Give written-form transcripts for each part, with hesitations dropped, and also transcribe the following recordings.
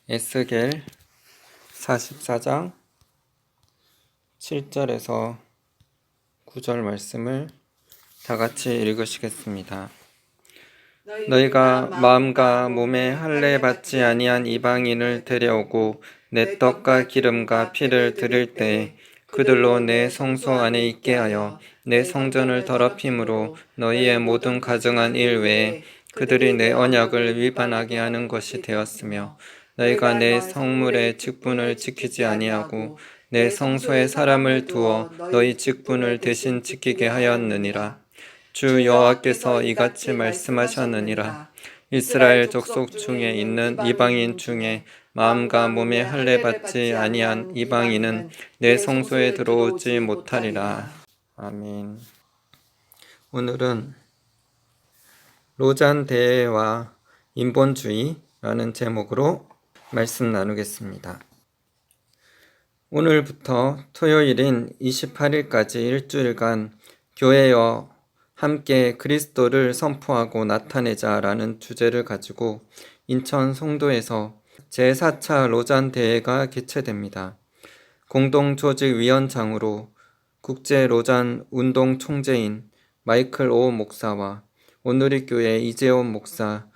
에스겔 44장 7절에서 9절 말씀을 다 같이 읽으시겠습니다. 너희가 마음과 몸에 할례 받지 아니한 이방인을 데려오고 내 떡과 기름과 피를 드릴 때에 그들로 내 성소 안에 있게 하여 내 성전을 더럽힘으로 너희의 모든 가증한 일 외에 그들이 내 언약을 위반하게 하는 것이 되었으며 너희가 내 성물의 직분을 지키지 아니하고 내 성소에 사람을 두어 너희 직분을 대신 지키게 하였느니라. 주 여호와께서 이같이 말씀하셨느니라. 이스라엘 족속 중에 있는 이방인 중에 마음과 몸에 할례 받지 아니한 이방인은 내 성소에 들어오지 못하리라. 아멘. 오늘은 로잔 대회와 인본주의라는 제목으로 말씀 나누겠습니다. 오늘부터 토요일인 28일까지 일주일간 교회여 함께 그리스도를 선포하고 나타내자라는 주제를 가지고 인천 송도에서 제4차 로잔 대회가 개최됩니다. 공동조직위원장으로 국제 로잔 운동 총재인 마이클 오 목사와 오누리교회 이재원 목사,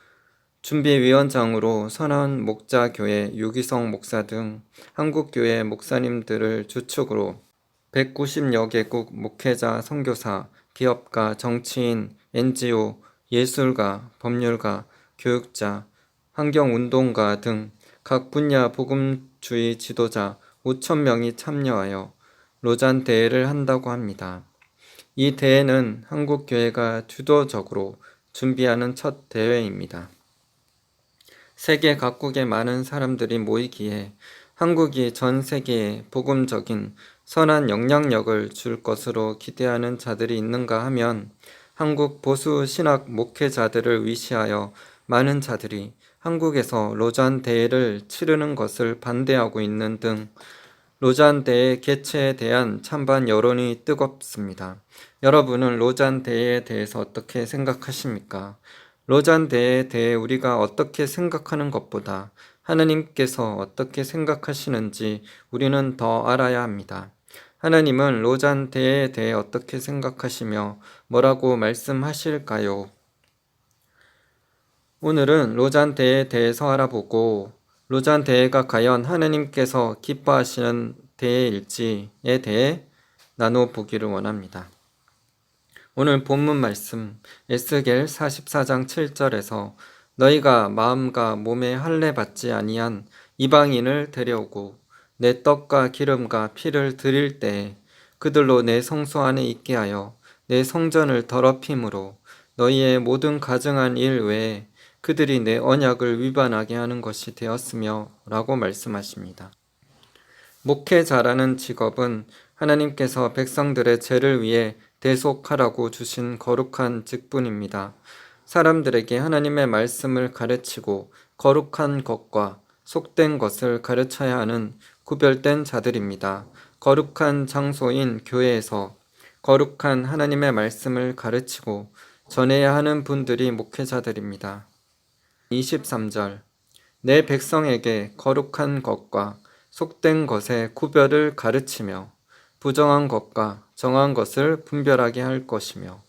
준비위원장으로 선한 목자교회 유기성 목사 등 한국교회 목사님들을 주축으로 190여 개국 목회자, 선교사, 기업가, 정치인, NGO, 예술가, 법률가, 교육자, 환경운동가 등 각 분야 복음주의 지도자 5,000명이 참여하여 로잔 대회를 한다고 합니다. 이 대회는 한국교회가 주도적으로 준비하는 첫 대회입니다. 세계 각국의 많은 사람들이 모이기에 한국이 전 세계에 복음적인 선한 영향력을 줄 것으로 기대하는 자들이 있는가 하면 한국 보수 신학 목회자들을 위시하여 많은 자들이 한국에서 로잔 대회를 치르는 것을 반대하고 있는 등 로잔 대회 개최에 대한 찬반 여론이 뜨겁습니다. 여러분은 로잔 대회에 대해서 어떻게 생각하십니까? 로잔 대회에 대해 우리가 어떻게 생각하는 것보다 하나님께서 어떻게 생각하시는지 우리는 더 알아야 합니다. 하나님은 로잔 대회에 대해 어떻게 생각하시며 뭐라고 말씀하실까요? 오늘은 로잔 대회에 대해서 알아보고 로잔 대회가 과연 하나님께서 기뻐하시는 대회일지에 대해 나눠보기를 원합니다. 오늘 본문 말씀 에스겔 44장 7절에서 너희가 마음과 몸에 할례 받지 아니한 이방인을 데려오고 내 떡과 기름과 피를 드릴 때에 그들로 내 성소 안에 있게 하여 내 성전을 더럽힘으로 너희의 모든 가증한 일 외에 그들이 내 언약을 위반하게 하는 것이 되었으며 라고 말씀하십니다. 목회자라는 직업은 하나님께서 백성들의 죄를 위해 대속하라고 주신 거룩한 직분입니다. 사람들에게 하나님의 말씀을 가르치고 거룩한 것과 속된 것을 가르쳐야 하는 구별된 자들입니다. 거룩한 장소인 교회에서 거룩한 하나님의 말씀을 가르치고 전해야 하는 분들이 목회자들입니다. 23절 내 백성에게 거룩한 것과 속된 것의 구별을 가르치며 부정한 것과 정한 것을 분별하게 할 것이며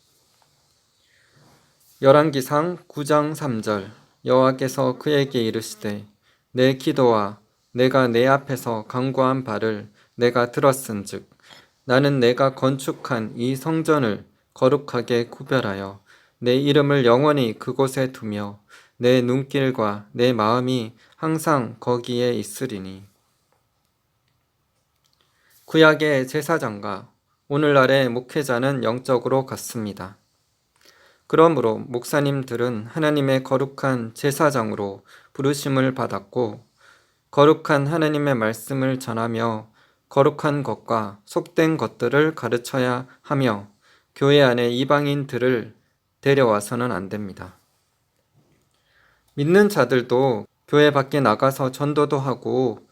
열왕기상 9장 3절 여호와께서 그에게 이르시되 내 기도와 내가 내 앞에서 간구한 바를 내가 들었은즉 나는 내가 건축한 이 성전을 거룩하게 구별하여 내 이름을 영원히 그곳에 두며 내 눈길과 내 마음이 항상 거기에 있으리니. 구약의 제사장과 오늘날의 목회자는 영적으로 같습니다. 그러므로 목사님들은 하나님의 거룩한 제사장으로 부르심을 받았고 거룩한 하나님의 말씀을 전하며 거룩한 것과 속된 것들을 가르쳐야 하며 교회 안에 이방인들을 데려와서는 안 됩니다. 믿는 자들도 교회 밖에 나가서 전도도 하고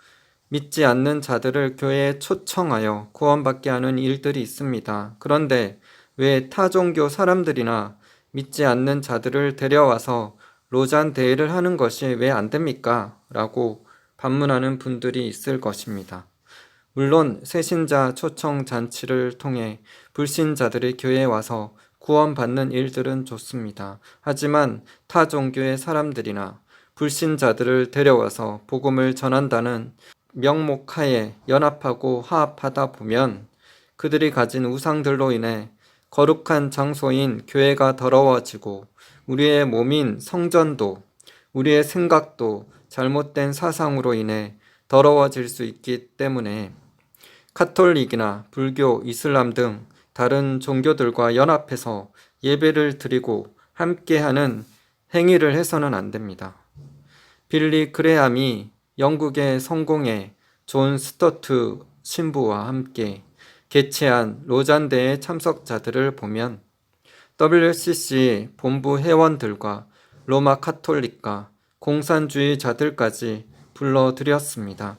믿지 않는 자들을 교회에 초청하여 구원받게 하는 일들이 있습니다. 그런데 왜 타종교 사람들이나 믿지 않는 자들을 데려와서 로잔 대회를 하는 것이 왜 안 됩니까? 라고 방문하는 분들이 있을 것입니다. 물론 새신자 초청 잔치를 통해 불신자들이 교회에 와서 구원받는 일들은 좋습니다. 하지만 타 종교의 사람들이나 불신자들을 데려와서 복음을 전한다는 명목하에 연합하고 화합하다 보면 그들이 가진 우상들로 인해 거룩한 장소인 교회가 더러워지고 우리의 몸인 성전도, 우리의 생각도 잘못된 사상으로 인해 더러워질 수 있기 때문에 카톨릭이나 불교, 이슬람 등 다른 종교들과 연합해서 예배를 드리고 함께하는 행위를 해서는 안 됩니다. 빌리 그레함이 영국의 성공회 존 스토트 신부와 함께 개최한 로잔대회 참석자들을 보면 WCC 본부 회원들과 로마 카톨릭과 공산주의자들까지 불러들였습니다.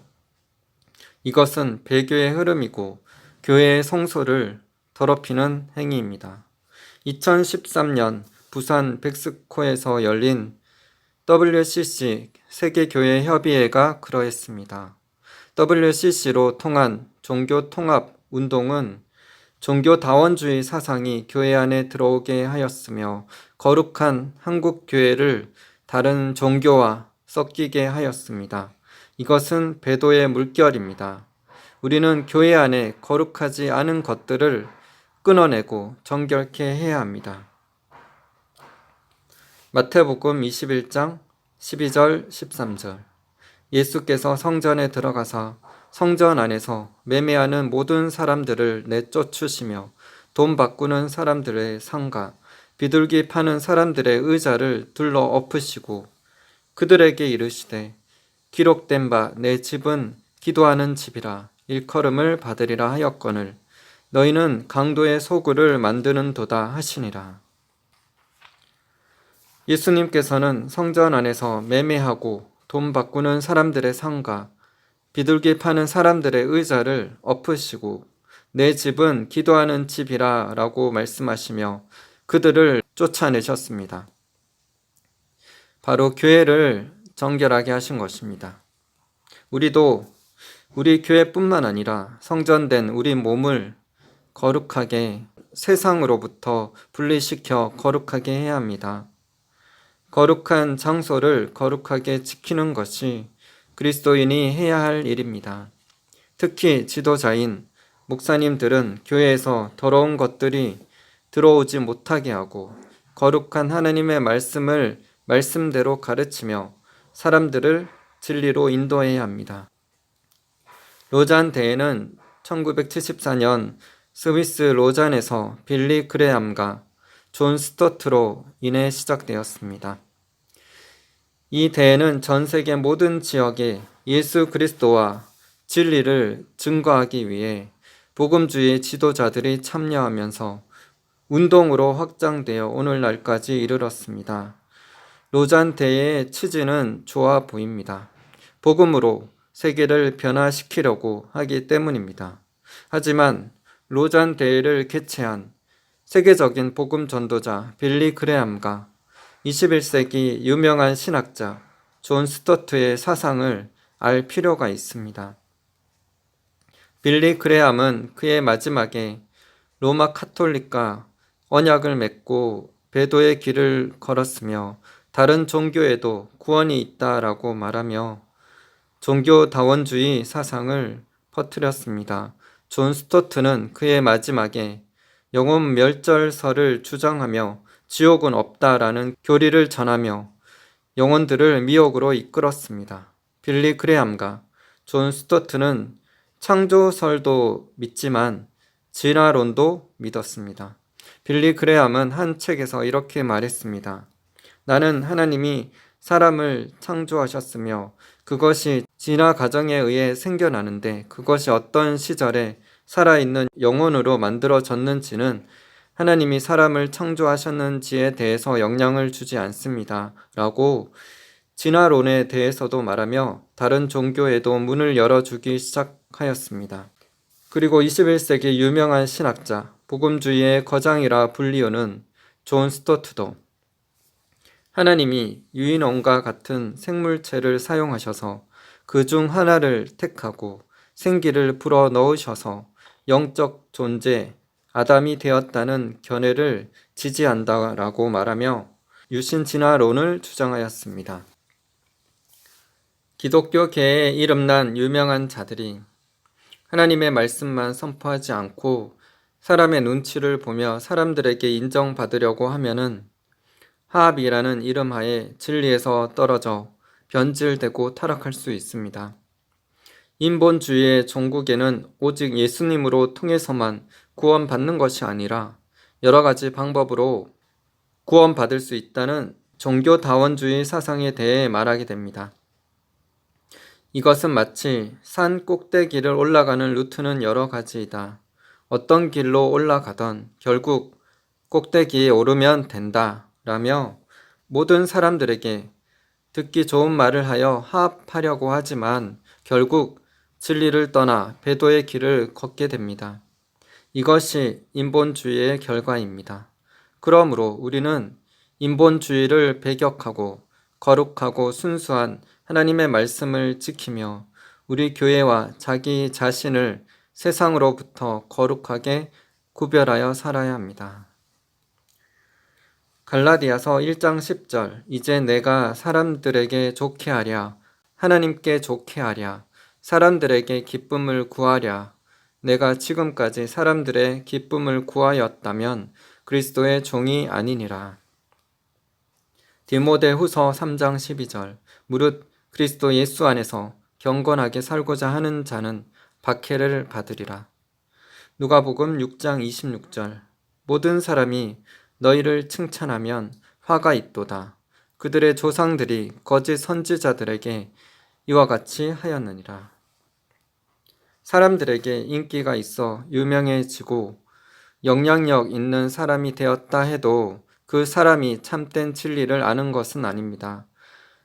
이것은 배교의 흐름이고 교회의 성소를 더럽히는 행위입니다. 2013년 부산 백스코에서 열린 WCC 세계교회협의회가 그러했습니다. WCC로 통한 종교통합 운동은 종교다원주의 사상이 교회 안에 들어오게 하였으며 거룩한 한국교회를 다른 종교와 섞이게 하였습니다. 이것은 배도의 물결입니다. 우리는 교회 안에 거룩하지 않은 것들을 끊어내고 정결케 해야 합니다. 마태복음 21장 12절 13절 예수께서 성전에 들어가사 성전 안에서 매매하는 모든 사람들을 내쫓으시며 돈 바꾸는 사람들의 상가, 비둘기 파는 사람들의 의자를 둘러 엎으시고 그들에게 이르시되 기록된 바 내 집은 기도하는 집이라 일컬음을 받으리라 하였거늘 너희는 강도의 소굴을 만드는 도다 하시니라. 예수님께서는 성전 안에서 매매하고 돈 바꾸는 사람들의 상가, 비둘기 파는 사람들의 의자를 엎으시고 내 집은 기도하는 집이라 라고 말씀하시며 그들을 쫓아내셨습니다. 바로 교회를 정결하게 하신 것입니다. 우리도 우리 교회뿐만 아니라 성전된 우리 몸을 거룩하게 세상으로부터 분리시켜 거룩하게 해야 합니다. 거룩한 장소를 거룩하게 지키는 것이 그리스도인이 해야 할 일입니다. 특히 지도자인 목사님들은 교회에서 더러운 것들이 들어오지 못하게 하고 거룩한 하나님의 말씀을 말씀대로 가르치며 사람들을 진리로 인도해야 합니다. 로잔 대회는 1974년 스위스 로잔에서 빌리 그레함과 존 스토트로 인해 시작되었습니다. 이 대회는 전 세계 모든 지역에 예수 그리스도와 진리를 증거하기 위해 복음주의 지도자들이 참여하면서 운동으로 확장되어 오늘날까지 이르렀습니다. 로잔 대회의 취지는 좋아 보입니다. 복음으로 세계를 변화시키려고 하기 때문입니다. 하지만 로잔 대회를 개최한 세계적인 복음 전도자 빌리 그레함과 21세기 유명한 신학자 존 스토트의 사상을 알 필요가 있습니다. 빌리 그레함은 그의 마지막에 로마 카톨릭과 언약을 맺고 배도의 길을 걸었으며 다른 종교에도 구원이 있다라고 말하며 종교다원주의 사상을 퍼뜨렸습니다. 존 스토트는 그의 마지막에 영혼 멸절설을 주장하며 지옥은 없다라는 교리를 전하며 영혼들을 미혹으로 이끌었습니다. 빌리 그레함과 존 스토트는 창조설도 믿지만 진화론도 믿었습니다. 빌리 그레함은 한 책에서 이렇게 말했습니다. 나는 하나님이 사람을 창조하셨으며 그것이 진화 과정에 의해 생겨나는데 그것이 어떤 시절에 살아있는 영혼으로 만들어졌는지는 하나님이 사람을 창조하셨는지에 대해서 영향을 주지 않습니다. 라고 진화론에 대해서도 말하며 다른 종교에도 문을 열어주기 시작하였습니다. 그리고 21세기 유명한 신학자, 복음주의의 거장이라 불리우는 존 스토트도 하나님이 유인원과 같은 생물체를 사용하셔서 그 중 하나를 택하고 생기를 불어 넣으셔서 영적 존재 아담이 되었다는 견해를 지지한다라고 말하며 유신 진화론을 주장하였습니다. 기독교계에 이름난 유명한 자들이 하나님의 말씀만 선포하지 않고 사람의 눈치를 보며 사람들에게 인정받으려고 하면은 하합이라는 이름하에 진리에서 떨어져 변질되고 타락할 수 있습니다. 인본주의의 종국에는 오직 예수님으로 통해서만 구원받는 것이 아니라 여러 가지 방법으로 구원받을 수 있다는 종교다원주의 사상에 대해 말하게 됩니다. 이것은 마치 산 꼭대기를 올라가는 루트는 여러 가지이다. 어떤 길로 올라가던 결국 꼭대기에 오르면 된다 라며 모든 사람들에게 듣기 좋은 말을 하여 화합하려고 하지만 결국 진리를 떠나 배도의 길을 걷게 됩니다. 이것이 인본주의의 결과입니다. 그러므로 우리는 인본주의를 배격하고 거룩하고 순수한 하나님의 말씀을 지키며 우리 교회와 자기 자신을 세상으로부터 거룩하게 구별하여 살아야 합니다. 갈라디아서 1장 10절 이제 내가 사람들에게 좋게 하랴 하나님께 좋게 하랴 사람들에게 기쁨을 구하랴 내가 지금까지 사람들의 기쁨을 구하였다면 그리스도의 종이 아니니라. 디모데후서 3장 12절 무릇 그리스도 예수 안에서 경건하게 살고자 하는 자는 박해를 받으리라. 누가복음 6장 26절 모든 사람이 너희를 칭찬하면 화가 있도다. 그들의 조상들이 거짓 선지자들에게 이와 같이 하였느니라. 사람들에게 인기가 있어 유명해지고 영향력 있는 사람이 되었다 해도 그 사람이 참된 진리를 아는 것은 아닙니다.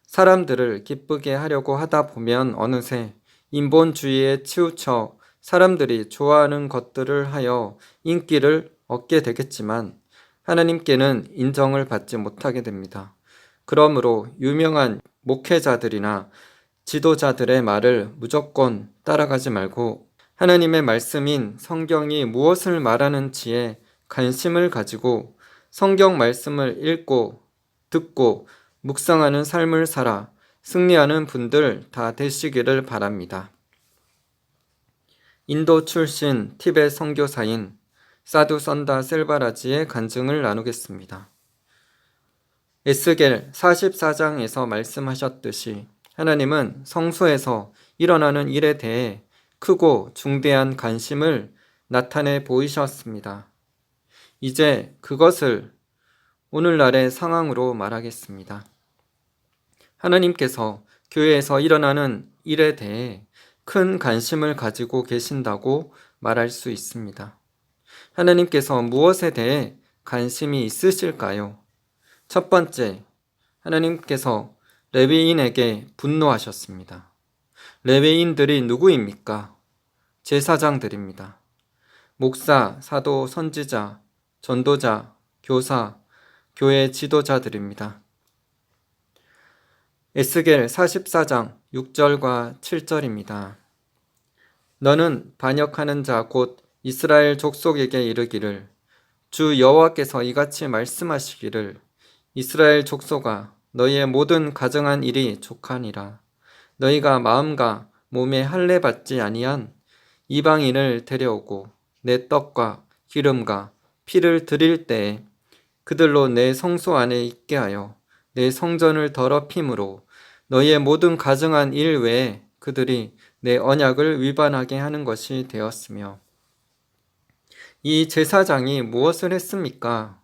사람들을 기쁘게 하려고 하다 보면 어느새 인본주의에 치우쳐 사람들이 좋아하는 것들을 하여 인기를 얻게 되겠지만 하나님께는 인정을 받지 못하게 됩니다. 그러므로 유명한 목회자들이나 지도자들의 말을 무조건 따라가지 말고 하나님의 말씀인 성경이 무엇을 말하는지에 관심을 가지고 성경 말씀을 읽고 듣고 묵상하는 삶을 살아 승리하는 분들 다 되시기를 바랍니다. 인도 출신 티베트 선교사인 사두 선다 셀바라지의 간증을 나누겠습니다. 에스겔 44장에서 말씀하셨듯이 하나님은 성소에서 일어나는 일에 대해 크고 중대한 관심을 나타내 보이셨습니다. 이제 그것을 오늘날의 상황으로 말하겠습니다. 하나님께서 교회에서 일어나는 일에 대해 큰 관심을 가지고 계신다고 말할 수 있습니다. 하나님께서 무엇에 대해 관심이 있으실까요? 첫 번째, 하나님께서 레위인에게 분노하셨습니다. 레위인들이 누구입니까? 제사장들입니다. 목사, 사도, 선지자, 전도자, 교사, 교회 지도자들입니다. 에스겔 44장 6절과 7절입니다. 너는 반역하는 자 곧 이스라엘 족속에게 이르기를 주 여호와께서 이같이 말씀하시기를 이스라엘 족속아 너희의 모든 가정한 일이 족하니라. 너희가 마음과 몸에 할례 받지 아니한 이방인을 데려오고 내 떡과 기름과 피를 드릴 때에 그들로 내 성소 안에 있게 하여 내 성전을 더럽힘으로 너희의 모든 가정한 일 외에 그들이 내 언약을 위반하게 하는 것이 되었으며 이 제사장이 무엇을 했습니까?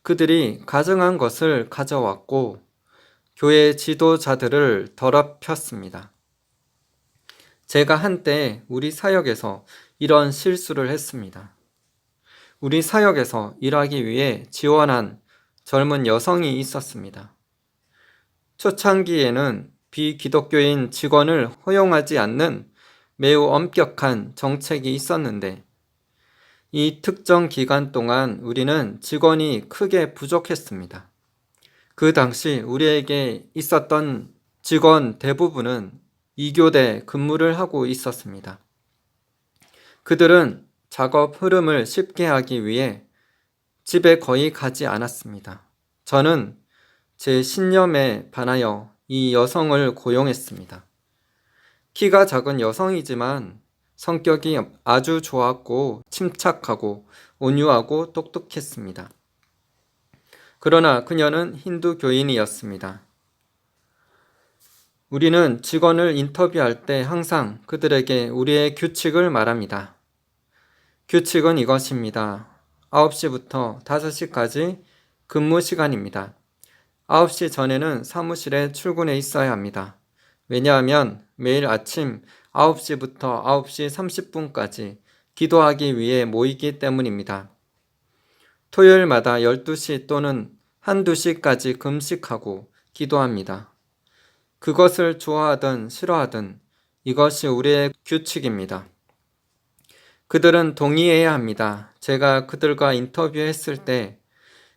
그들이 가정한 것을 가져왔고 교회 지도자들을 더럽혔습니다. 제가 한때 우리 사역에서 이런 실수를 했습니다. 우리 사역에서 일하기 위해 지원한 젊은 여성이 있었습니다. 초창기에는 비기독교인 직원을 허용하지 않는 매우 엄격한 정책이 있었는데 이 특정 기간 동안 우리는 직원이 크게 부족했습니다. 그 당시 우리에게 있었던 직원 대부분은 2교대 근무를 하고 있었습니다. 그들은 작업 흐름을 쉽게 하기 위해 집에 거의 가지 않았습니다. 저는 제 신념에 반하여 이 여성을 고용했습니다. 키가 작은 여성이지만 성격이 아주 좋았고 침착하고 온유하고 똑똑했습니다. 그러나 그녀는 힌두교인이었습니다. 우리는 직원을 인터뷰할 때 항상 그들에게 우리의 규칙을 말합니다. 규칙은 이것입니다. 9시부터 5시까지 근무 시간입니다. 9시 전에는 사무실에 출근해 있어야 합니다. 왜냐하면 매일 아침 9시부터 9시 30분까지 기도하기 위해 모이기 때문입니다. 토요일마다 12시 또는 1~2시까지 금식하고 기도합니다. 그것을 좋아하든 싫어하든 이것이 우리의 규칙입니다. 그들은 동의해야 합니다. 제가 그들과 인터뷰했을 때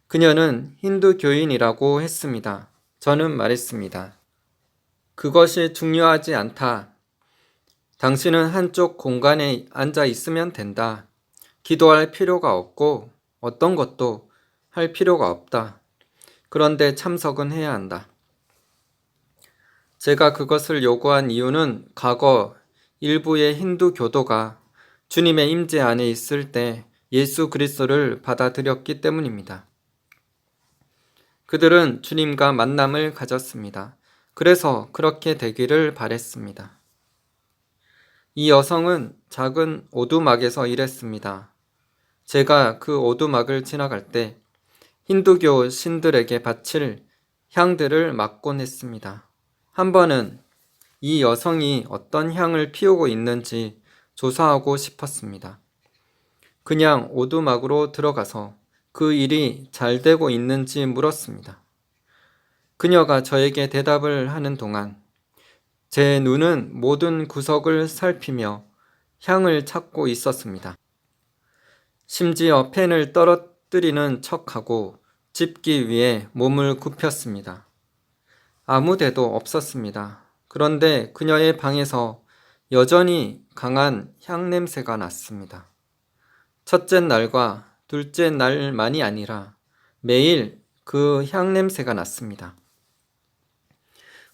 그녀는 힌두교인이라고 했습니다. 저는 말했습니다. 그것이 중요하지 않다. 당신은 한쪽 공간에 앉아 있으면 된다. 기도할 필요가 없고 어떤 것도 할 필요가 없다. 그런데 참석은 해야 한다. 제가 그것을 요구한 이유는 과거 일부의 힌두 교도가 주님의 임재 안에 있을 때 예수 그리스도를 받아들였기 때문입니다. 그들은 주님과 만남을 가졌습니다. 그래서 그렇게 되기를 바랬습니다. 이 여성은 작은 오두막에서 일했습니다. 제가 그 오두막을 지나갈 때 힌두교 신들에게 바칠 향들을 맡곤 했습니다. 한 번은 이 여성이 어떤 향을 피우고 있는지 조사하고 싶었습니다. 그냥 오두막으로 들어가서 그 일이 잘 되고 있는지 물었습니다. 그녀가 저에게 대답을 하는 동안 제 눈은 모든 구석을 살피며 향을 찾고 있었습니다. 심지어 펜을 떨어뜨리는 척하고 짚기 위해 몸을 굽혔습니다. 아무 데도 없었습니다. 그런데 그녀의 방에서 여전히 강한 향 냄새가 났습니다. 첫째 날과 둘째 날만이 아니라 매일 그 향 냄새가 났습니다.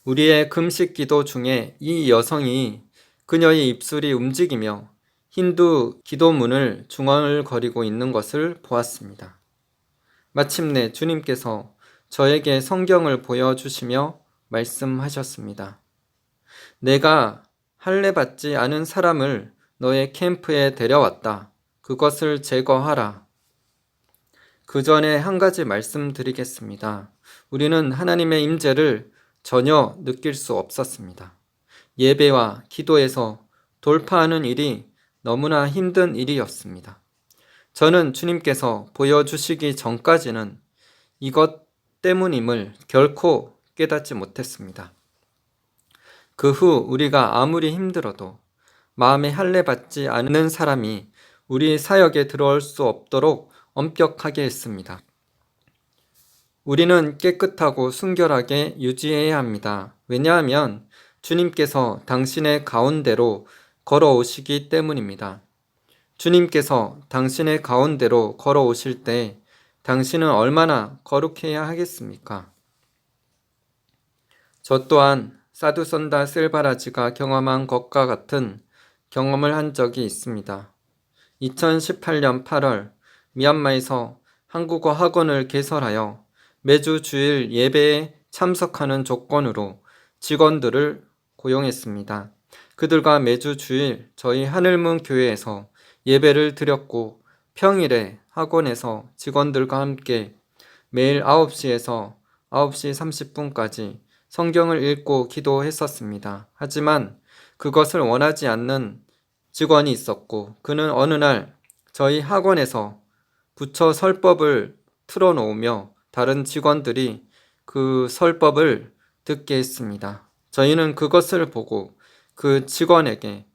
우리의 금식 기도 중에 이 여성이 그녀의 입술이 움직이며 힌두 기도문을 중얼거리고 있는 것을 보았습니다. 마침내 주님께서 저에게 성경을 보여주시며 말씀하셨습니다. 내가 할례받지 않은 사람을 너의 캠프에 데려왔다. 그것을 제거하라. 그 전에 한 가지 말씀드리겠습니다. 우리는 하나님의 임재를 전혀 느낄 수 없었습니다. 예배와 기도에서 돌파하는 일이 너무나 힘든 일이었습니다. 저는 주님께서 보여주시기 전까지는 이것 때문임을 결코 깨닫지 못했습니다. 그 후 우리가 아무리 힘들어도 마음에 할례받지 않는 사람이 우리 사역에 들어올 수 없도록 엄격하게 했습니다. 우리는 깨끗하고 순결하게 유지해야 합니다. 왜냐하면 주님께서 당신의 가운데로 걸어오시기 때문입니다. 주님께서 당신의 가운데로 걸어오실 때 당신은 얼마나 거룩해야 하겠습니까? 저 또한 사두선다 셀바라지가 경험한 것과 같은 경험을 한 적이 있습니다. 2018년 8월 미얀마에서 한국어 학원을 개설하여 매주 주일 예배에 참석하는 조건으로 직원들을 고용했습니다. 그들과 매주 주일 저희 하늘문 교회에서 예배를 드렸고 평일에 학원에서 직원들과 함께 매일 9시에서 9시 30분까지 성경을 읽고 기도했었습니다. 하지만 그것을 원하지 않는 직원이 있었고 그는 어느 날 저희 학원에서 부처 설법을 틀어놓으며 다른 직원들이 그 설법을 듣게 했습니다. 저희는 그것을 보고 그 직원에게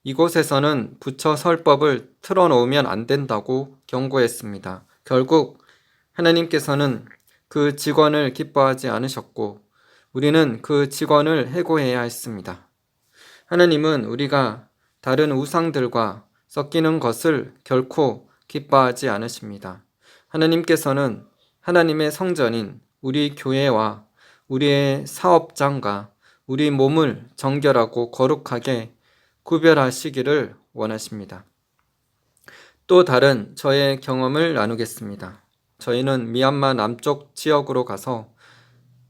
이곳에서는 부처 설법을 틀어놓으면 안 된다고 경고했습니다. 결국 하나님께서는 그 직원을 기뻐하지 않으셨고 우리는 그 직원을 해고해야 했습니다. 하나님은 우리가 다른 우상들과 섞이는 것을 결코 기뻐하지 않으십니다. 하나님께서는 하나님의 성전인 우리 교회와 우리의 사업장과 우리 몸을 정결하고 거룩하게 구별하시기를 원하십니다. 또 다른 저의 경험을 나누겠습니다. 저희는 미얀마 남쪽 지역으로 가서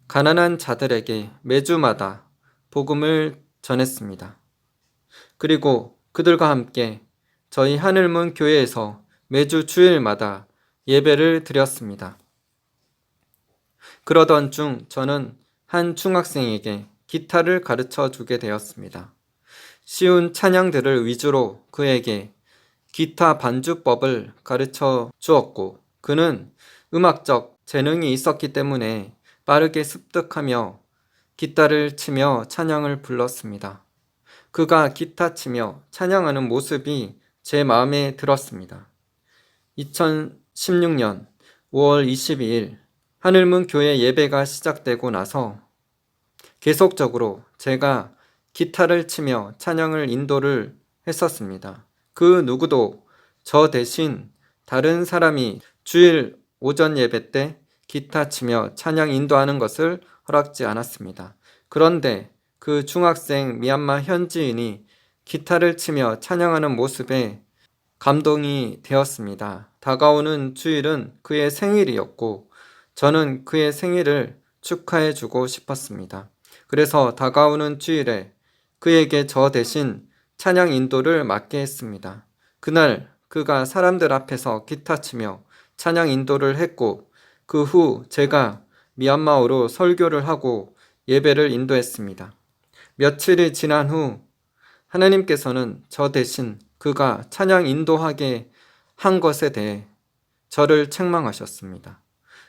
가난한 자들에게 매주마다 복음을 전했습니다. 그리고 그들과 함께 저희 하늘문 교회에서 매주 주일마다 예배를 드렸습니다. 그러던 중 저는 한 중학생에게 기타를 가르쳐 주게 되었습니다. 쉬운 찬양들을 위주로 그에게 기타 반주법을 가르쳐 주었고, 그는 음악적 재능이 있었기 때문에 빠르게 습득하며 기타를 치며 찬양을 불렀습니다. 그가 기타 치며 찬양하는 모습이 제 마음에 들었습니다. 2016년 5월 22일 하늘문 교회 예배가 시작되고 나서 계속적으로 제가 기타를 치며 찬양을 인도를 했었습니다. 그 누구도 저 대신 다른 사람이 주일 오전 예배 때 기타 치며 찬양 인도하는 것을 허락지 않았습니다. 그런데 그 중학생 미얀마 현지인이 기타를 치며 찬양하는 모습에 감동이 되었습니다. 다가오는 주일은 그의 생일이었고 저는 그의 생일을 축하해 주고 싶었습니다. 그래서 다가오는 주일에 그에게 저 대신 찬양 인도를 맡게 했습니다. 그날 그가 사람들 앞에서 기타 치며 찬양 인도를 했고, 그 후 제가 미얀마어로 설교를 하고 예배를 인도했습니다. 며칠이 지난 후 하나님께서는 저 대신 그가 찬양 인도하게 한 것에 대해 저를 책망하셨습니다.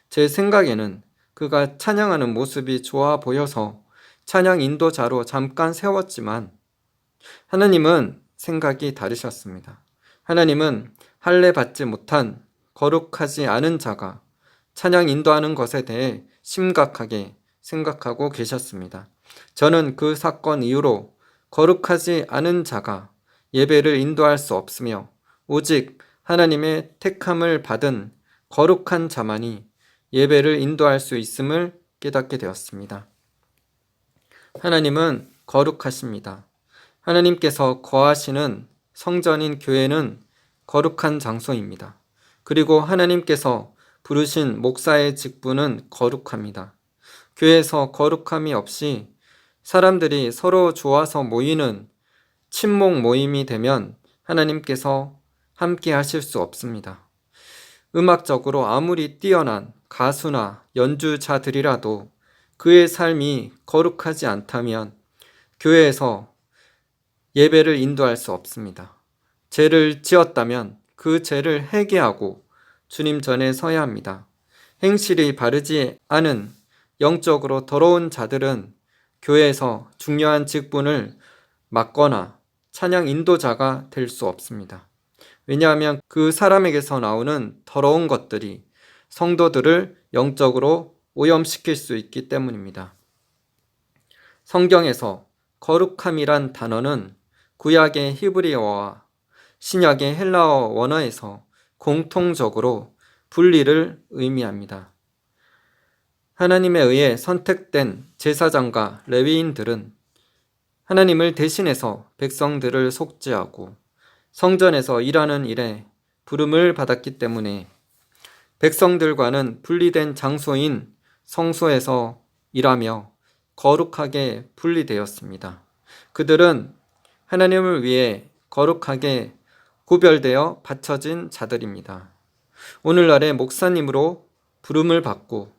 제 생각에는 그가 찬양하는 모습이 좋아 보여서 찬양 인도자로 잠깐 세웠지만 하나님은 생각이 다르셨습니다. 하나님은 할례 받지 못한 거룩하지 않은 자가 찬양 인도하는 것에 대해 심각하게 생각하고 계셨습니다. 저는 그 사건 이후로 거룩하지 않은 자가 예배를 인도할 수 없으며 오직 하나님의 택함을 받은 거룩한 자만이 예배를 인도할 수 있음을 깨닫게 되었습니다. 하나님은 거룩하십니다. 하나님께서 거하시는 성전인 교회는 거룩한 장소입니다. 그리고 하나님께서 부르신 목사의 직분은 거룩합니다. 교회에서 거룩함이 없이 사람들이 서로 좋아서 모이는 친목 모임이 되면 하나님께서 함께 하실 수 없습니다. 음악적으로 아무리 뛰어난 가수나 연주자들이라도 그의 삶이 거룩하지 않다면 교회에서 예배를 인도할 수 없습니다. 죄를 지었다면 그 죄를 회개하고 주님 전에 서야 합니다. 행실이 바르지 않은 영적으로 더러운 자들은 교회에서 중요한 직분을 맡거나 찬양 인도자가 될 수 없습니다. 왜냐하면 그 사람에게서 나오는 더러운 것들이 성도들을 영적으로 오염시킬 수 있기 때문입니다. 성경에서 거룩함이란 단어는 구약의 히브리어와 신약의 헬라어 원어에서 공통적으로 분리를 의미합니다. 하나님에 의해 선택된 제사장과 레위인들은 하나님을 대신해서 백성들을 속죄하고 성전에서 일하는 일에 부름을 받았기 때문에 백성들과는 분리된 장소인 성소에서 일하며 거룩하게 분리되었습니다. 그들은 하나님을 위해 거룩하게 구별되어 바쳐진 자들입니다. 오늘날의 목사님으로 부름을 받고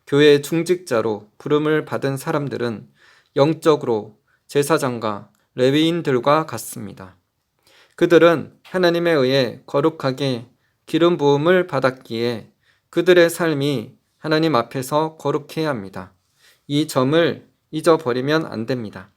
교회 중직자로 부름을 받은 사람들은 영적으로 제사장과 레위인들과 같습니다. 그들은 하나님에 의해 거룩하게 기름 부음을 받았기에 그들의 삶이 하나님 앞에서 거룩해야 합니다. 이 점을 잊어버리면 안 됩니다.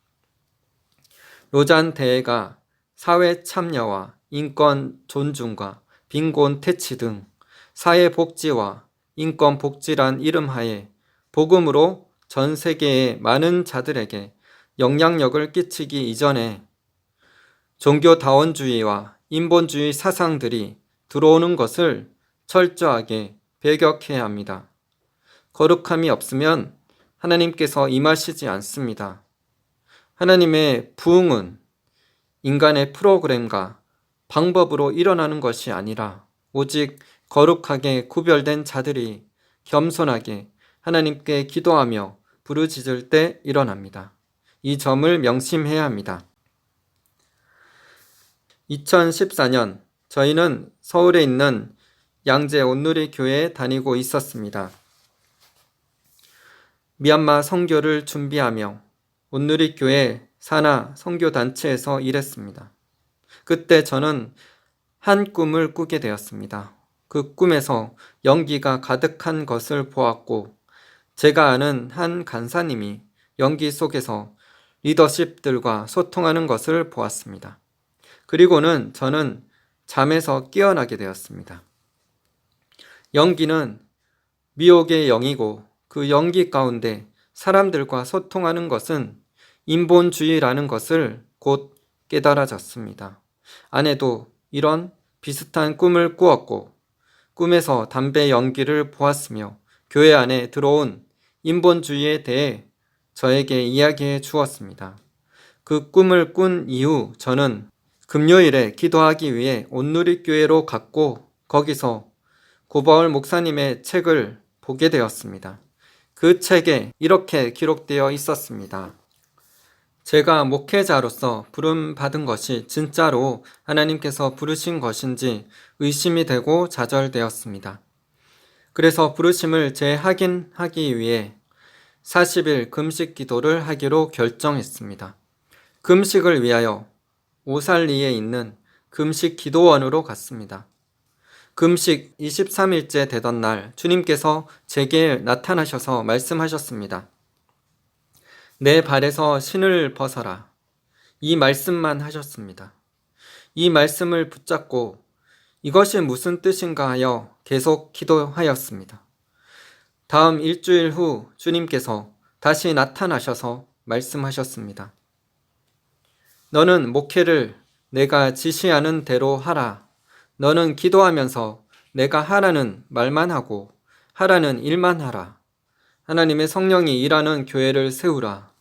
로잔 대회가 사회 참여와 인권 존중과 빈곤 퇴치 등 사회 복지와 인권 복지란 이름하에 복음으로 전 세계의 많은 자들에게 영향력을 끼치기 이전에 종교다원주의와 인본주의 사상들이 들어오는 것을 철저하게 배격해야 합니다. 거룩함이 없으면 하나님께서 임하시지 않습니다. 하나님의 부흥은 인간의 프로그램과 방법으로 일어나는 것이 아니라 오직 거룩하게 구별된 자들이 겸손하게 하나님께 기도하며 부르짖을 때 일어납니다. 이 점을 명심해야 합니다. 2014년 저희는 서울에 있는 양재 온누리 교회에 다니고 있었습니다. 미얀마 선교를 준비하며 온누리 교회 산하 선교단체에서 일했습니다. 그때 저는 한 꿈을 꾸게 되었습니다. 그 꿈에서 연기가 가득한 것을 보았고 제가 아는 한 간사님이 연기 속에서 리더십들과 소통하는 것을 보았습니다. 그리고는 저는 잠에서 깨어나게 되었습니다. 연기는 미혹의 영이고 그 연기 가운데 사람들과 소통하는 것은 인본주의라는 것을 곧 깨달아졌습니다. 아내도 이런 비슷한 꿈을 꾸었고 꿈에서 담배 연기를 보았으며 교회 안에 들어온 인본주의에 대해 저에게 이야기해 주었습니다. 그 꿈을 꾼 이후 저는 금요일에 기도하기 위해 온누리교회로 갔고 거기서 고바울 목사님의 책을 보게 되었습니다. 그 책에 이렇게 기록되어 있었습니다. 제가 목회자로서 부름 받은 것이 진짜로 하나님께서 부르신 것인지 의심이 되고 좌절되었습니다. 그래서 부르심을 재확인하기 위해 40일 금식 기도를 하기로 결정했습니다. 금식을 위하여 오살리에 있는 금식 기도원으로 갔습니다. 금식 23일째 되던 날 주님께서 제게 나타나셔서 말씀하셨습니다. 내 발에서 신을 벗어라. 이 말씀만 하셨습니다. 이 말씀을 붙잡고 이것이 무슨 뜻인가 하여 계속 기도하였습니다. 다음 일주일 후 주님께서 다시 나타나셔서 말씀하셨습니다. 너는 목회를 내가 지시하는 대로 하라. 너는 기도하면서 내가 하라는 말만 하고 하라는 일만 하라. 하나님의 성령이 일하는 교회를 세우라.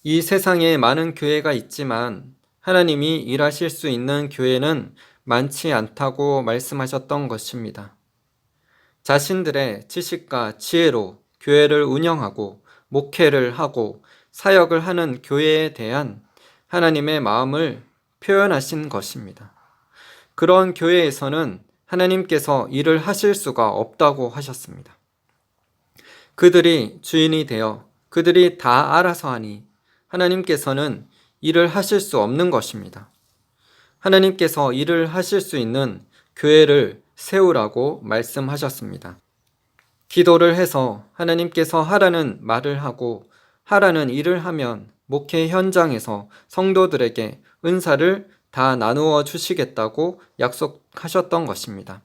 이 세상에 많은 교회가 있지만 하나님이 일하실 수 있는 교회는 많지 않다고 말씀하셨던 것입니다. 자신들의 지식과 지혜로 교회를 운영하고 목회를 하고 사역을 하는 교회에 대한 하나님의 마음을 표현하신 것입니다. 그런 교회에서는 하나님께서 일을 하실 수가 없다고 하셨습니다. 그들이 주인이 되어 그들이 다 알아서 하니 하나님께서는 일을 하실 수 없는 것입니다. 하나님께서 일을 하실 수 있는 교회를 세우라고 말씀하셨습니다. 기도를 해서 하나님께서 하라는 말을 하고 하라는 일을 하면 목회 현장에서 성도들에게 은사를 다 나누어 주시겠다고 약속하셨던 것입니다.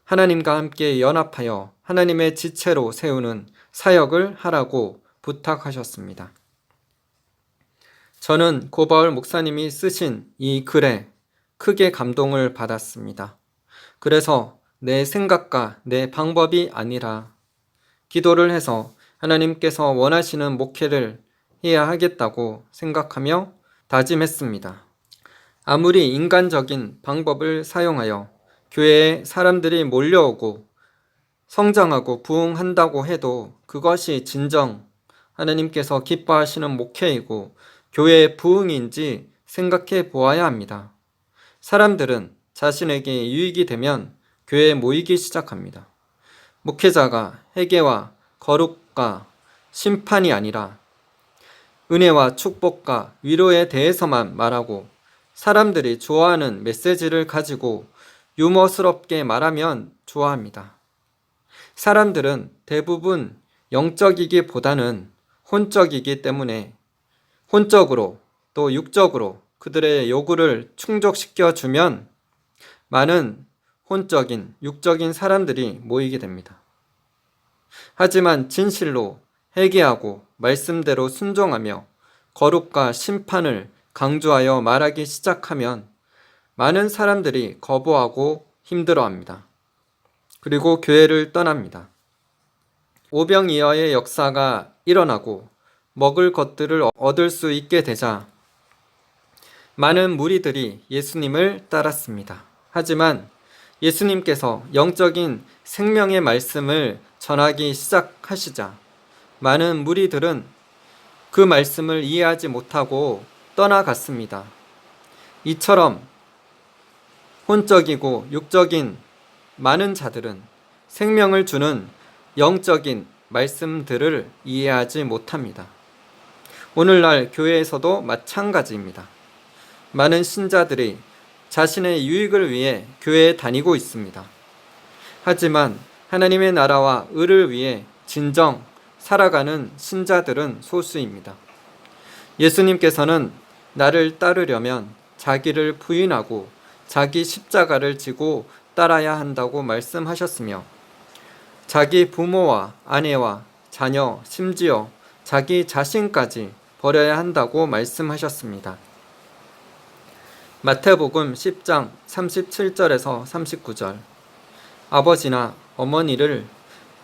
하나님과 함께 연합하여 하나님의 지체로 세우는 사역을 하라고 부탁하셨습니다. 저는 고바울 목사님이 쓰신 이 글에 크게 감동을 받았습니다. 그래서 내 생각과 내 방법이 아니라 기도를 해서 하나님께서 원하시는 목회를 해야 하겠다고 생각하며 다짐했습니다. 아무리 인간적인 방법을 사용하여 교회에 사람들이 몰려오고 성장하고 부흥한다고 해도 그것이 진정 하나님께서 기뻐하시는 목회이고 교회의 부흥인지 생각해 보아야 합니다. 사람들은 자신에게 유익이 되면 교회에 모이기 시작합니다. 목회자가 회개와 거룩과 심판이 아니라 은혜와 축복과 위로에 대해서만 말하고 사람들이 좋아하는 메시지를 가지고 유머스럽게 말하면 좋아합니다. 사람들은 대부분 영적이기보다는 혼적이기 때문에 혼적으로 또 육적으로 그들의 요구를 충족시켜 주면 많은 혼적인, 육적인 사람들이 모이게 됩니다. 하지만 진실로 회개하고 말씀대로 순종하며 거룩과 심판을 강조하여 말하기 시작하면 많은 사람들이 거부하고 힘들어합니다. 그리고 교회를 떠납니다. 오병이어의 역사가 일어나고 먹을 것들을 얻을 수 있게 되자 많은 무리들이 예수님을 따랐습니다. 하지만 예수님께서 영적인 생명의 말씀을 전하기 시작하시자 많은 무리들은 그 말씀을 이해하지 못하고 떠나갔습니다. 이처럼 혼적이고 육적인 많은 자들은 생명을 주는 영적인 말씀들을 이해하지 못합니다. 오늘날 교회에서도 마찬가지입니다. 많은 신자들이 자신의 유익을 위해 교회에 다니고 있습니다. 하지만 하나님의 나라와 의를 위해 진정 살아가는 신자들은 소수입니다. 예수님께서는 나를 따르려면 자기를 부인하고 자기 십자가를 지고 따라야 한다고 말씀하셨으며 자기 부모와 아내와 자녀, 심지어 자기 자신까지 버려야 한다고 말씀하셨습니다. 마태복음 10장 37절에서 39절 아버지나 어머니를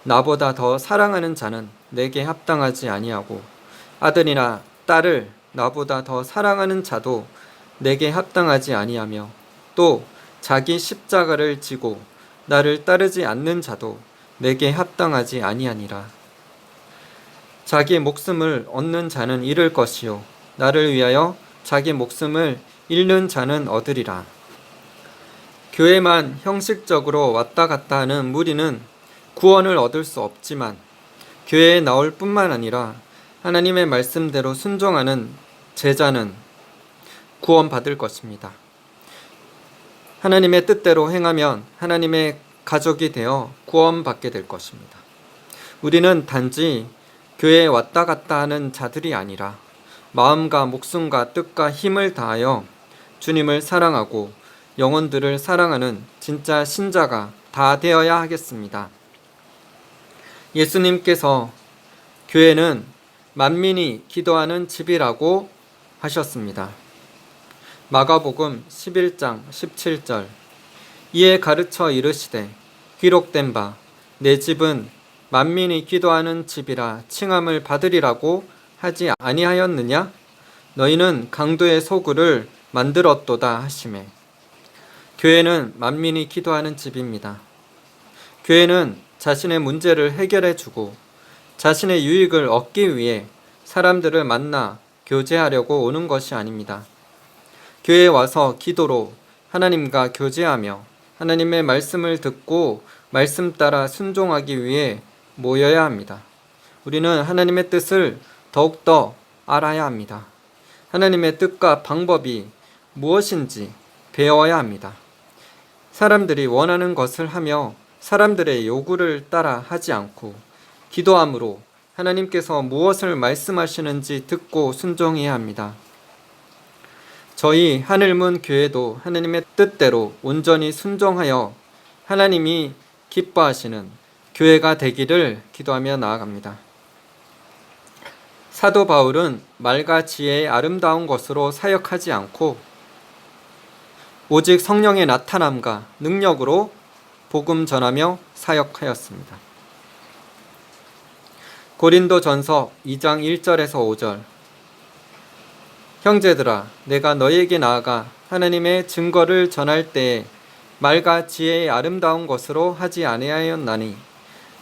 나보다 더 사랑하는 자는 내게 합당하지 아니하고 아들이나 딸을 나보다 더 사랑하는 자도 내게 합당하지 아니하며 또 자기 십자가를 지고 나를 따르지 않는 자도 내게 합당하지 아니하니라. 자기 목숨을 얻는 자는 잃을 것이요 나를 위하여 자기 목숨을 잃는 자는 얻으리라. 교회만 형식적으로 왔다 갔다 하는 무리는 구원을 얻을 수 없지만 교회에 나올 뿐만 아니라 하나님의 말씀대로 순종하는 제자는 구원받을 것입니다. 하나님의 뜻대로 행하면 하나님의 가족이 되어 구원받게 될 것입니다. 우리는 단지 교회에 왔다 갔다 하는 자들이 아니라 마음과 목숨과 뜻과 힘을 다하여 주님을 사랑하고 영혼들을 사랑하는 진짜 신자가 다 되어야 하겠습니다. 예수님께서 교회는 만민이 기도하는 집이라고 하셨습니다. 마가복음 11장 17절 이에 가르쳐 이르시되 기록된 바 내 집은 만민이 기도하는 집이라 칭함을 받으리라고 하지 아니하였느냐? 너희는 강도의 소굴을 만들었도다 하시매. 교회는 만민이 기도하는 집입니다. 교회는 자신의 문제를 해결해 주고 자신의 유익을 얻기 위해 사람들을 만나 교제하려고 오는 것이 아닙니다. 교회에 와서 기도로 하나님과 교제하며 하나님의 말씀을 듣고 말씀 따라 순종하기 위해 모여야 합니다. 우리는 하나님의 뜻을 더욱더 알아야 합니다. 하나님의 뜻과 방법이 무엇인지 배워야 합니다. 사람들이 원하는 것을 하며 사람들의 요구를 따라 하지 않고 기도함으로 하나님께서 무엇을 말씀하시는지 듣고 순종해야 합니다. 저희 하늘문 교회도 하나님의 뜻대로 온전히 순종하여 하나님이 기뻐하시는 교회가 되기를 기도하며 나아갑니다. 사도 바울은 말과 지혜의 아름다운 것으로 사역하지 않고 오직 성령의 나타남과 능력으로 복음 전하며 사역하였습니다. 고린도전서 2장 1절에서 5절 형제들아 내가 너희에게 나아가 하나님의 증거를 전할 때에 말과 지혜의 아름다운 것으로 하지 아니하였나니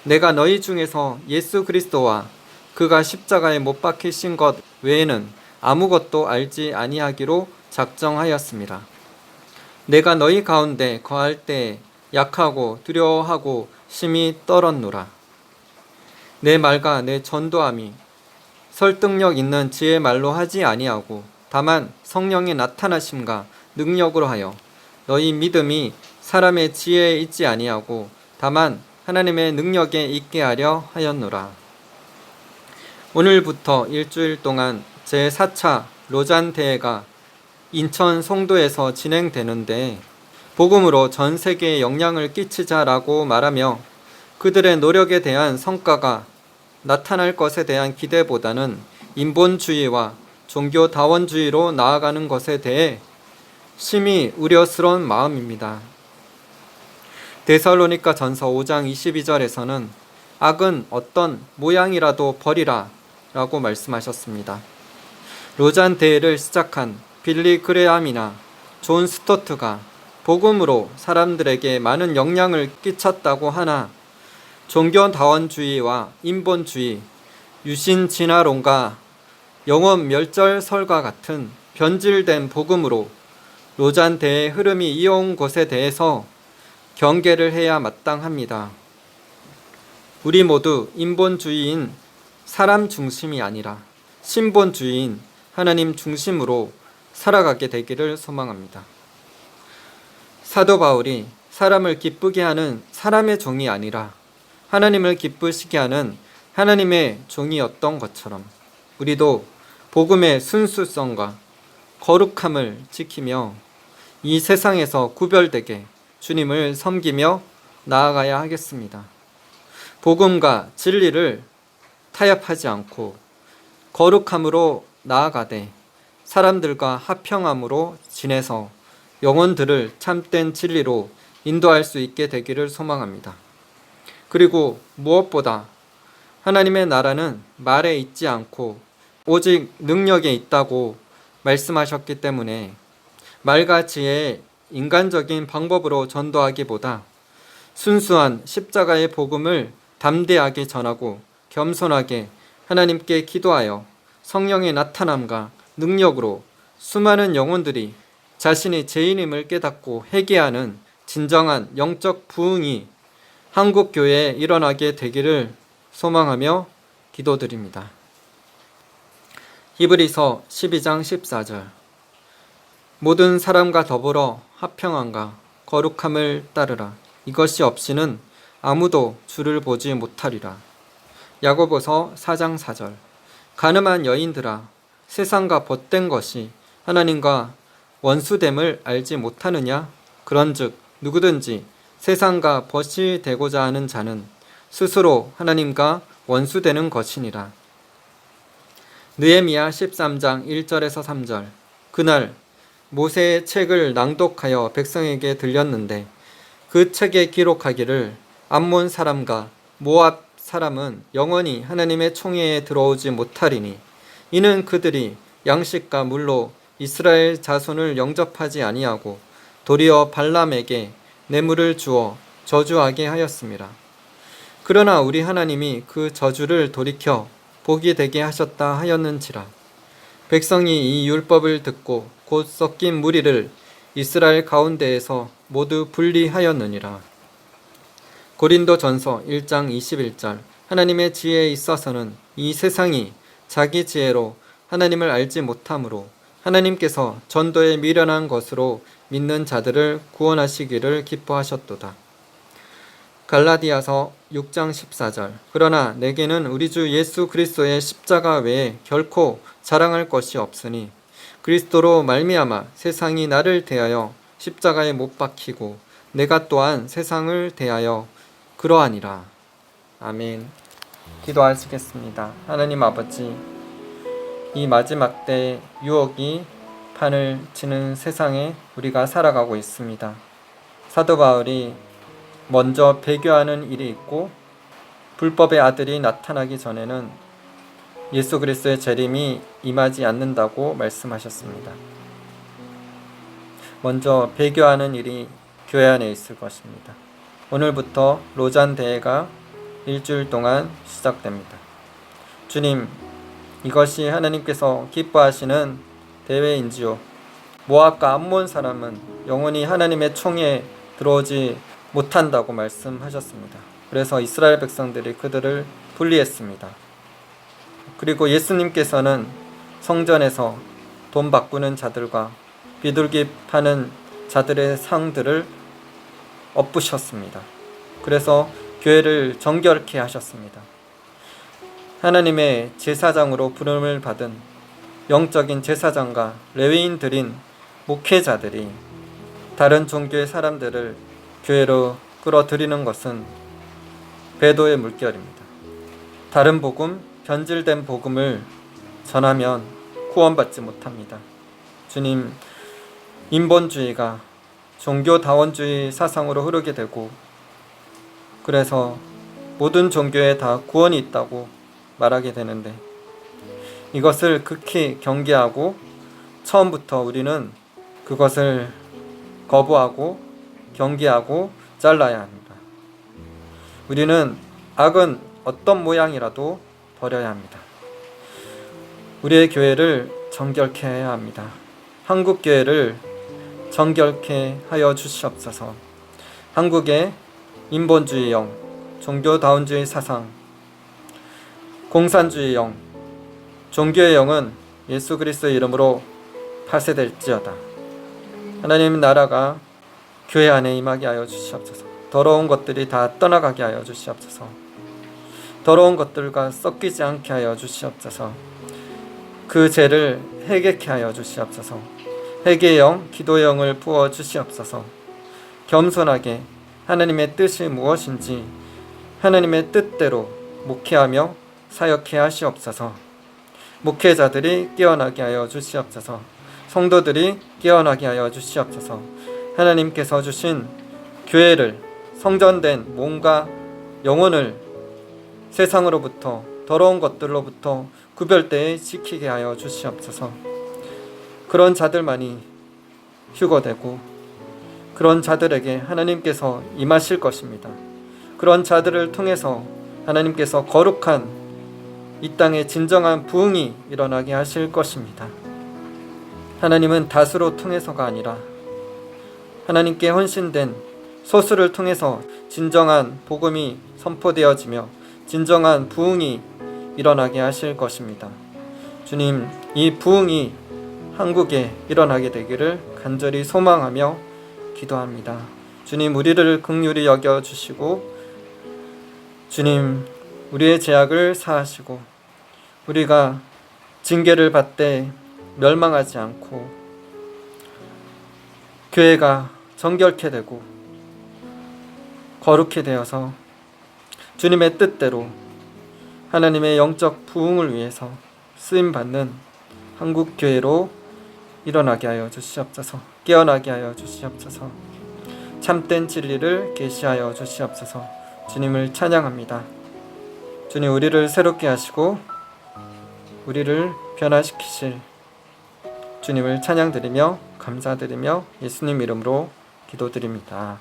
내가 너희 중에서 예수 그리스도와 그가 십자가에 못 박히신 것 외에는 아무것도 알지 아니하기로 작정하였습니다. 내가 너희 가운데 거할 때에 약하고 두려워하고 심히 떨었노라. 내 말과 내 전도함이 설득력 있는 지혜의 말로 하지 아니하고 다만 성령의 나타나심과 능력으로 하여 너희 믿음이 사람의 지혜에 있지 아니하고 다만 하나님의 능력에 있게 하려 하였노라. 오늘부터 일주일 동안 제4차 로잔 대회가 인천 송도에서 진행되는데 복음으로 전 세계에 영향을 끼치자라고 말하며 그들의 노력에 대한 성과가 나타날 것에 대한 기대보다는 인본주의와 종교다원주의로 나아가는 것에 대해 심히 우려스러운 마음입니다. 데살로니가 전서 5장 22절에서는 악은 어떤 모양이라도 버리라 라고 말씀하셨습니다. 로잔 대회를 시작한 빌리 그레함이나 존 스토트가 복음으로 사람들에게 많은 영향을 끼쳤다고 하나 종교다원주의와 인본주의, 유신진화론과 영혼멸절설과 같은 변질된 복음으로 로잔 대의 흐름이 이어온 것에 대해서 경계를 해야 마땅합니다. 우리 모두 인본주의인 사람 중심이 아니라 신본주의인 하나님 중심으로 살아가게 되기를 소망합니다. 사도 바울이 사람을 기쁘게 하는 사람의 종이 아니라 하나님을 기쁘시게 하는 하나님의 종이었던 것처럼 우리도 복음의 순수성과 거룩함을 지키며 이 세상에서 구별되게 주님을 섬기며 나아가야 하겠습니다. 복음과 진리를 타협하지 않고 거룩함으로 나아가되 사람들과 화평함으로 지내서 영혼들을 참된 진리로 인도할 수 있게 되기를 소망합니다. 그리고 무엇보다 하나님의 나라는 말에 있지 않고 오직 능력에 있다고 말씀하셨기 때문에 말과 지혜의 인간적인 방법으로 전도하기보다 순수한 십자가의 복음을 담대하게 전하고 겸손하게 하나님께 기도하여 성령의 나타남과 능력으로 수많은 영혼들이 자신이 죄인임을 깨닫고 회개하는 진정한 영적 부흥이 한국 교회에 일어나게 되기를 소망하며 기도드립니다. 히브리서 12장 14절 모든 사람과 더불어 화평함과 거룩함을 따르라. 이것이 없이는 아무도 주를 보지 못하리라. 야고보서 4장 4절 가늠한 여인들아 세상과 벗된 것이 하나님과 원수됨을 알지 못하느냐? 그런즉 누구든지 세상과 벗이 되고자 하는 자는 스스로 하나님과 원수되는 것이니라. 느헤미야 13장 1절에서 3절 그날 모세의 책을 낭독하여 백성에게 들렸는데 그 책에 기록하기를 암몬 사람과 모압 사람은 영원히 하나님의 총회에 들어오지 못하리니 이는 그들이 양식과 물로 이스라엘 자손을 영접하지 아니하고 도리어 발람에게 뇌물을 주어 저주하게 하였습니다. 그러나 우리 하나님이 그 저주를 돌이켜 복이 되게 하셨다 하였는지라. 백성이 이 율법을 듣고 곧 섞인 무리를 이스라엘 가운데에서 모두 분리하였느니라. 고린도전서 1장 21절 하나님의 지혜에 있어서는 이 세상이 자기 지혜로 하나님을 알지 못하므로 하나님께서 전도에 미련한 것으로 믿는 자들을 구원하시기를 기뻐하셨도다. 갈라디아서 6장 14절 그러나 내게는 우리 주 예수 그리스도의 십자가 외에 결코 자랑할 것이 없으니 그리스도로 말미암아 세상이 나를 대하여 십자가에 못 박히고 내가 또한 세상을 대하여 그러하니라. 아멘. 기도하시겠습니다. 하나님 아버지, 이 마지막 때 유혹이 판을 치는 세상에 우리가 살아가고 있습니다. 사도 바울이 먼저 배교하는 일이 있고 불법의 아들이 나타나기 전에는 예수 그리스도의 재림이 임하지 않는다고 말씀하셨습니다. 먼저 배교하는 일이 교회 안에 있을 것입니다. 오늘부터 로잔 대회가 일주일 동안 시작됩니다. 주님, 이것이 하나님께서 기뻐하시는 대회인지요. 모압과 암몬 사람은 영원히 하나님의 총에 들어오지 못한다고 말씀하셨습니다. 그래서 이스라엘 백성들이 그들을 분리했습니다. 그리고 예수님께서는 성전에서 돈 바꾸는 자들과 비둘기 파는 자들의 상들을 엎으셨습니다. 그래서 교회를 정결케 하셨습니다. 하나님의 제사장으로 부름을 받은 영적인 제사장과 레위인들인 목회자들이 다른 종교의 사람들을 교회로 끌어들이는 것은 배도의 물결입니다. 다른 복음, 변질된 복음을 전하면 구원받지 못합니다. 주님, 인본주의가 종교다원주의 사상으로 흐르게 되고, 그래서 모든 종교에 다 구원이 있다고 말하게 되는데, 이것을 극히 경계하고 처음부터 우리는 그것을 거부하고 경계하고 잘라야 합니다. 우리는 악은 어떤 모양이라도 버려야 합니다. 우리의 교회를 정결케 해야 합니다. 한국 교회를 정결케 하여 주시옵소서. 한국의 인본주의 영, 종교다운주의 사상, 공산주의 영, 종교의 영은 예수 그리스도의 이름으로 파쇄될지어다. 하나님 나라가 교회 안에 임하게 하여 주시옵소서. 더러운 것들이 다 떠나가게 하여 주시옵소서. 더러운 것들과 섞이지 않게 하여 주시옵소서. 그 죄를 회개케 하여 주시옵소서. 회개의 영, 기도의 영을 부어 주시옵소서. 겸손하게 하나님의 뜻이 무엇인지 하나님의 뜻대로 목회하며 사역케 하시옵소서. 목회자들이 깨어나게 하여 주시옵소서. 성도들이 깨어나게 하여 주시옵소서. 하나님께서 주신 교회를, 성전된 몸과 영혼을 세상으로부터, 더러운 것들로부터 구별되어 지키게 하여 주시옵소서. 그런 자들만이 휴거되고 그런 자들에게 하나님께서 임하실 것입니다. 그런 자들을 통해서 하나님께서 거룩한 이 땅에 진정한 부흥이 일어나게 하실 것입니다. 하나님은 다수로 통해서가 아니라 하나님께 헌신된 소수를 통해서 진정한 복음이 선포되어지며 진정한 부흥이 일어나게 하실 것입니다. 주님, 이 부흥이 한국에 일어나게 되기를 간절히 소망하며 기도합니다. 주님, 우리를 긍휼히 여겨주시고 주님, 우리의 죄악을 사하시고 우리가 징계를 받되 멸망하지 않고 교회가 정결케 되고 거룩해 되어서 주님의 뜻대로 하나님의 영적 부흥을 위해서 쓰임받는 한국교회로 일어나게 하여 주시옵소서. 깨어나게 하여 주시옵소서. 참된 진리를 계시하여 주시옵소서. 주님을 찬양합니다. 주님, 우리를 새롭게 하시고 우리를 변화시키실 주님을 찬양드리며 감사드리며 예수님 이름으로 기도드립니다.